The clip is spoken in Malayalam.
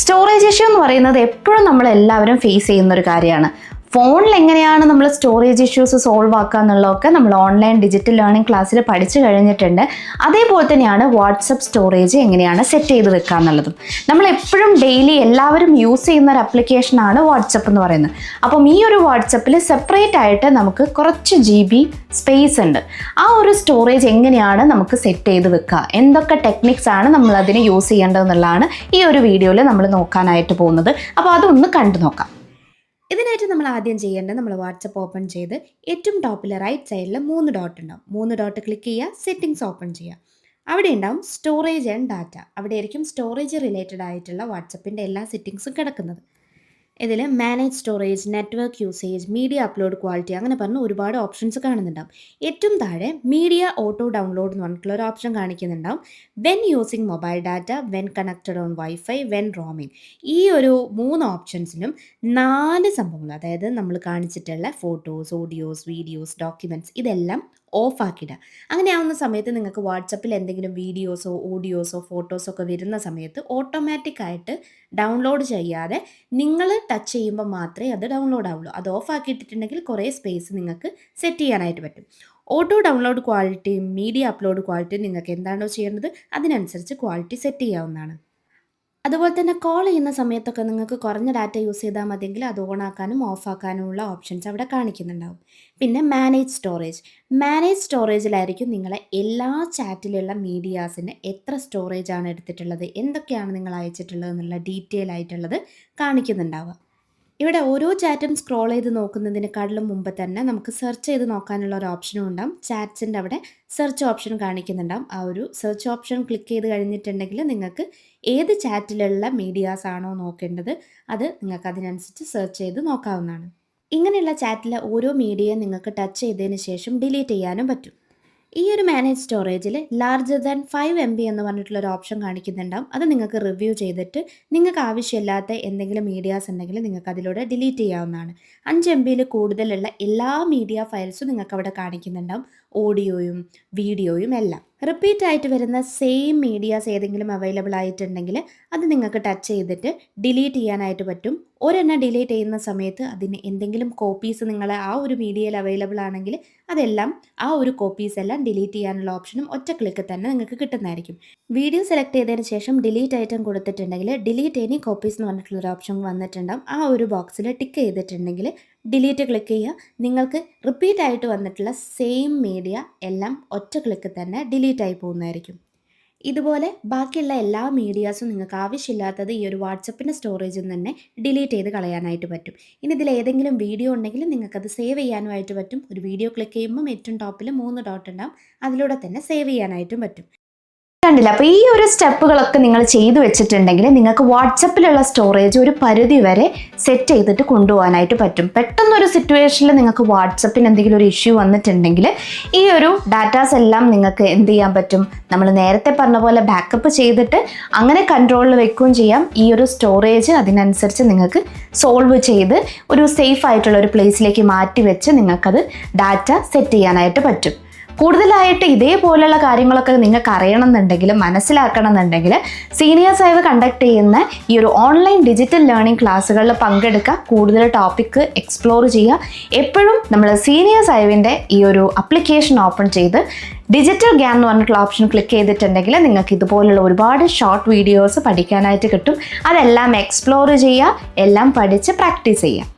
സ്റ്റോറേജ് ഇഷ്യൂ എന്ന് പറയുന്നത് എപ്പോഴും നമ്മളെല്ലാവരും ഫേസ് ചെയ്യുന്ന ഒരു കാര്യമാണ്. ഫോണിൽ എങ്ങനെയാണ് നമ്മൾ സ്റ്റോറേജ് ഇഷ്യൂസ് സോൾവ് ആക്കുക എന്നുള്ളതൊക്കെ നമ്മൾ ഓൺലൈൻ ഡിജിറ്റൽ ലേണിംഗ് ക്ലാസ്സിൽ പഠിച്ചു കഴിഞ്ഞിട്ടുണ്ട്. അതേപോലെ തന്നെയാണ് വാട്സപ്പ് സ്റ്റോറേജ് എങ്ങനെയാണ് സെറ്റ് ചെയ്ത് വെക്കുക എന്നുള്ളതും. നമ്മൾ എപ്പോഴും ഡെയിലി എല്ലാവരും യൂസ് ചെയ്യുന്ന ഒരു ആപ്ലിക്കേഷനാണ് വാട്സപ്പ് എന്ന് പറയുന്നത്. അപ്പം ഈ ഒരു വാട്സപ്പിൽ സെപ്പറേറ്റ് ആയിട്ട് നമുക്ക് കുറച്ച് GB സ്പേസ് ഉണ്ട്. ആ ഒരു സ്റ്റോറേജ് എങ്ങനെയാണ് നമുക്ക് സെറ്റ് ചെയ്ത് വെക്കുക, എന്തൊക്കെ ടെക്നിക്സ് ആണ് നമ്മൾ അതിന് യൂസ് ചെയ്യേണ്ടതെന്നുള്ളതാണ് ഈ ഒരു വീഡിയോയിൽ നമ്മൾ നോക്കാനായിട്ട് പോകുന്നത്. അപ്പോൾ അതൊന്ന് കണ്ടു നോക്കാം. ഇതിനായിട്ട് നമ്മൾ ആദ്യം ചെയ്യേണ്ടത്, നമ്മൾ വാട്സപ്പ് ഓപ്പൺ ചെയ്ത് ഏറ്റവും ടോപ്പിൽ റൈറ്റ് സൈഡിൽ 3 ഡോട്ട് ഉണ്ടാവും. 3 ഡോട്ട് ക്ലിക്ക് ചെയ്യുക, സെറ്റിങ്സ് ഓപ്പൺ ചെയ്യുക. അവിടെ ഉണ്ടാവും സ്റ്റോറേജ് ആൻഡ് ഡാറ്റ. അവിടെ ആയിരിക്കും സ്റ്റോറേജ് റിലേറ്റഡ് ആയിട്ടുള്ള വാട്സപ്പിൻ്റെ എല്ലാ സെറ്റിങ്സും കിടക്കുന്നത്. ഇതിൽ manage storage, network usage, media upload quality അങ്ങനെ പറഞ്ഞ് ഒരുപാട് ഓപ്ഷൻസ് കാണുന്നുണ്ടാവും. ഏറ്റവും താഴെ മീഡിയ ഓട്ടോ ഡൗൺലോഡ് എന്ന് പറഞ്ഞിട്ടുള്ള ഒരു ഓപ്ഷൻ കാണിക്കുന്നുണ്ടാവും. When using mobile data, when connected on wifi, when roaming. ഈ ഒരു 3 ഓപ്ഷൻസിനും 4 സംഭവങ്ങൾ, അതായത് നമ്മൾ കാണിച്ചിട്ടുള്ള ഫോട്ടോസ്, ഓഡിയോസ്, വീഡിയോസ്, ഡോക്യുമെൻറ്റ്സ് ഇതെല്ലാം ഓഫ് ആക്കിയിടുക. അങ്ങനെ ആവുന്ന സമയത്ത് നിങ്ങൾക്ക് വാട്സപ്പിൽ എന്തെങ്കിലും വീഡിയോസോ ഓഡിയോസോ ഫോട്ടോസോ ഒക്കെ വരുന്ന സമയത്ത് ഓട്ടോമാറ്റിക്കായിട്ട് ഡൗൺലോഡ് ചെയ്യാതെ നിങ്ങൾ ടച്ച് ചെയ്യുമ്പോൾ മാത്രമേ അത് ഡൗൺലോഡ് ആവുള്ളൂ. അത് ഓഫ് ആക്കിയിട്ടിട്ടുണ്ടെങ്കിൽ കുറേ സ്പേസ് നിങ്ങൾക്ക് സെറ്റ് ചെയ്യാനായിട്ട് പറ്റും. ഓട്ടോ ഡൗൺലോഡ് ക്വാളിറ്റിയും മീഡിയ അപ്ലോഡ് ക്വാളിറ്റിയും നിങ്ങൾക്ക് എന്താണോ ചെയ്യേണ്ടത് അതിനനുസരിച്ച് ക്വാളിറ്റി സെറ്റ് ചെയ്യാവുന്നതാണ്. അതുപോലെ തന്നെ കോൾ ചെയ്യുന്ന സമയത്തൊക്കെ നിങ്ങൾക്ക് കുറഞ്ഞ ഡാറ്റ യൂസ് ചെയ്താൽ മതിയെങ്കിൽ അത് ഓൺ ആക്കാനും ഓഫ് ആക്കാനുമുള്ള ഓപ്ഷൻസ് അവിടെ കാണിക്കുന്നുണ്ടാവും. പിന്നെ മാനേജ് സ്റ്റോറേജ്. മാനേജ് സ്റ്റോറേജിലായിരിക്കും നിങ്ങളെ എല്ലാ ചാറ്റിലുള്ള മീഡിയാസിന് എത്ര സ്റ്റോറേജ് ആണ് എടുത്തിട്ടുള്ളത്, എന്തൊക്കെയാണ് നിങ്ങൾ അയച്ചിട്ടുള്ളത് എന്നുള്ള ഡീറ്റെയിൽ ആയിട്ടുള്ളത് കാണിക്കുന്നുണ്ടാവുക. ഇവിടെ ഓരോ ചാറ്റും സ്ക്രോൾ ചെയ്ത് നോക്കുന്നതിനെക്കാട്ടിലും മുമ്പ് തന്നെ നമുക്ക് സെർച്ച് ചെയ്ത് നോക്കാനുള്ള ഒരു ഓപ്ഷനും ഉണ്ടാവും. ചാറ്റ്സിൻ്റെ അവിടെ സെർച്ച് ഓപ്ഷൻ കാണിക്കുന്നുണ്ടാവും. ആ ഒരു സെർച്ച് ഓപ്ഷൻ ക്ലിക്ക് ചെയ്ത് കഴിഞ്ഞിട്ടുണ്ടെങ്കിൽ നിങ്ങൾക്ക് ഏത് ചാറ്റിലുള്ള മീഡിയാസ് ആണോ നോക്കേണ്ടത് അത് നിങ്ങൾക്ക് അതിനനുസരിച്ച് സെർച്ച് ചെയ്ത് നോക്കാവുന്നതാണ്. ഇങ്ങനെയുള്ള ചാറ്റിലെ ഓരോ മീഡിയയും നിങ്ങൾക്ക് ടച്ച് ചെയ്തതിന് ശേഷം ഡിലീറ്റ് ചെയ്യാനും പറ്റും. ഈ ഒരു മാനേജ് സ്റ്റോറേജിൽ ലാർജർ ദാൻ 5 MB എന്ന് പറഞ്ഞിട്ടുള്ളൊരു ഓപ്ഷൻ കാണിക്കുന്നുണ്ടാവും. അത് നിങ്ങൾക്ക് റിവ്യൂ ചെയ്തിട്ട് നിങ്ങൾക്ക് ആവശ്യമില്ലാത്ത എന്തെങ്കിലും മീഡിയാസ് ഉണ്ടെങ്കിൽ നിങ്ങൾക്ക് അതിലൂടെ ഡിലീറ്റ് ചെയ്യാവുന്നതാണ്. 5 MB കൂടുതലുള്ള എല്ലാ മീഡിയ ഫയൽസും നിങ്ങൾക്ക് അവിടെ കാണിക്കുന്നുണ്ടാവും. ഓഡിയോയും വീഡിയോയും എല്ലാം റിപ്പീറ്റ് ആയിട്ട് വരുന്ന സെയിം മീഡിയാസ് ഏതെങ്കിലും അവൈലബിൾ ആയിട്ടുണ്ടെങ്കിൽ അത് നിങ്ങൾക്ക് ടച്ച് ചെയ്തിട്ട് ഡിലീറ്റ് ചെയ്യാനായിട്ട് പറ്റും. ഒരെണ്ണം ഡിലീറ്റ് ചെയ്യുന്ന സമയത്ത് അതിന് എന്തെങ്കിലും കോപ്പീസ് നിങ്ങൾ ആ ഒരു മീഡിയയിൽ അവൈലബിൾ ആണെങ്കിൽ അതെല്ലാം ആ ഒരു കോപ്പീസ് എല്ലാം ഡിലീറ്റ് ചെയ്യാനുള്ള ഓപ്ഷനും ഒറ്റ ക്ലിക്ക് തന്നെ നിങ്ങൾക്ക് കിട്ടുന്നതായിരിക്കും. വീഡിയോ സെലക്ട് ചെയ്തതിന് ശേഷം ഡിലീറ്റ് ഐറ്റം കൊടുത്തിട്ടുണ്ടെങ്കിൽ ഡിലീറ്റ് എനി കോപ്പീസ് എന്ന് പറഞ്ഞിട്ടുള്ളൊരു ഓപ്ഷൻ വന്നിട്ടുണ്ടാകും. ആ ഒരു ബോക്സിൽ ടിക്ക് ചെയ്തിട്ടുണ്ടെങ്കിൽ ഡിലീറ്റ് ക്ലിക്ക് ചെയ്യുക. നിങ്ങൾക്ക് റിപ്പീറ്റ് ആയിട്ട് വന്നിട്ടുള്ള സെയിം മീഡിയ എല്ലാം ഒറ്റ ക്ലിക്ക് തന്നെ ഡിലീറ്റ് ആയി പോകുന്നതായിരിക്കും. ഇതുപോലെ ബാക്കിയുള്ള എല്ലാ മീഡിയാസും നിങ്ങൾക്ക് ആവശ്യമില്ലാത്തത് ഈ ഒരു വാട്സപ്പിൻ്റെ സ്റ്റോറേജിൽ നിന്ന് തന്നെ ഡിലീറ്റ് ചെയ്ത് കളയാനായിട്ട് പറ്റും. ഇനി ഇതിൽ ഏതെങ്കിലും വീഡിയോ ഉണ്ടെങ്കിൽ നിങ്ങൾക്കത് സേവ് ചെയ്യാനുമായിട്ട് പറ്റും. ഒരു വീഡിയോ ക്ലിക്ക് ചെയ്യുമ്പോൾ ഏറ്റവും ടോപ്പിൽ 3 ഡോട്ട് ഉണ്ടാവും. അതിലൂടെ തന്നെ സേവ് ചെയ്യാനായിട്ടും പറ്റും. കണ്ടില്ല? അപ്പോൾ ഈ ഒരു സ്റ്റെപ്പുകളൊക്കെ നിങ്ങൾ ചെയ്തു വെച്ചിട്ടുണ്ടെങ്കിൽ നിങ്ങൾക്ക് വാട്സപ്പിലുള്ള സ്റ്റോറേജ് ഒരു പരിധി വരെ സെറ്റ് ചെയ്തിട്ട് കൊണ്ടുപോകാനായിട്ട് പറ്റും. പെട്ടെന്നൊരു സിറ്റുവേഷനിൽ നിങ്ങൾക്ക് വാട്സപ്പിന് എന്തെങ്കിലും ഒരു ഇഷ്യൂ വന്നിട്ടുണ്ടെങ്കിൽ ഈ ഒരു ഡാറ്റാസ് എല്ലാം നിങ്ങൾക്ക് എന്ത് ചെയ്യാൻ പറ്റും, നമ്മൾ നേരത്തെ പറഞ്ഞ പോലെ ബാക്കപ്പ് ചെയ്തിട്ട് അങ്ങനെ കൺട്രോളിൽ വെക്കുകയും ചെയ്യാം. ഈ ഒരു സ്റ്റോറേജ് അതിനനുസരിച്ച് നിങ്ങൾക്ക് സോൾവ് ചെയ്ത് ഒരു സേഫ് ആയിട്ടുള്ള ഒരു പ്ലേസിലേക്ക് മാറ്റി വെച്ച് നിങ്ങൾക്കത് ഡാറ്റ സെറ്റ് ചെയ്യാനായിട്ട് പറ്റും. കൂടുതലായിട്ട് ഇതേപോലെയുള്ള കാര്യങ്ങളൊക്കെ നിങ്ങൾക്ക് അറിയണമെന്നുണ്ടെങ്കിൽ, മനസ്സിലാക്കണം എന്നുണ്ടെങ്കിൽ സീനിയർ സൈവ് കണ്ടക്ട് ചെയ്യുന്ന ഈ ഒരു ഓൺലൈൻ ഡിജിറ്റൽ ലേണിംഗ് ക്ലാസ്സുകളിൽ പങ്കെടുക്കുക, കൂടുതൽ ടോപ്പിക്ക് എക്സ്പ്ലോർ ചെയ്യുക. എപ്പോഴും നമ്മൾ സീനിയർ സൈവിൻ്റെ ഈ ഒരു ആപ്ലിക്കേഷൻ ഓപ്പൺ ചെയ്ത് ഡിജിറ്റൽ ഗ്യാൻ എന്ന് പറഞ്ഞിട്ടുള്ള ഓപ്ഷൻ ക്ലിക്ക് ചെയ്തിട്ടുണ്ടെങ്കിൽ നിങ്ങൾക്ക് ഇതുപോലുള്ള ഒരുപാട് ഷോർട്ട് വീഡിയോസ് പഠിക്കാനായിട്ട് കിട്ടും. അതെല്ലാം എക്സ്പ്ലോർ ചെയ്യുക, എല്ലാം പഠിച്ച് പ്രാക്ടീസ് ചെയ്യുക.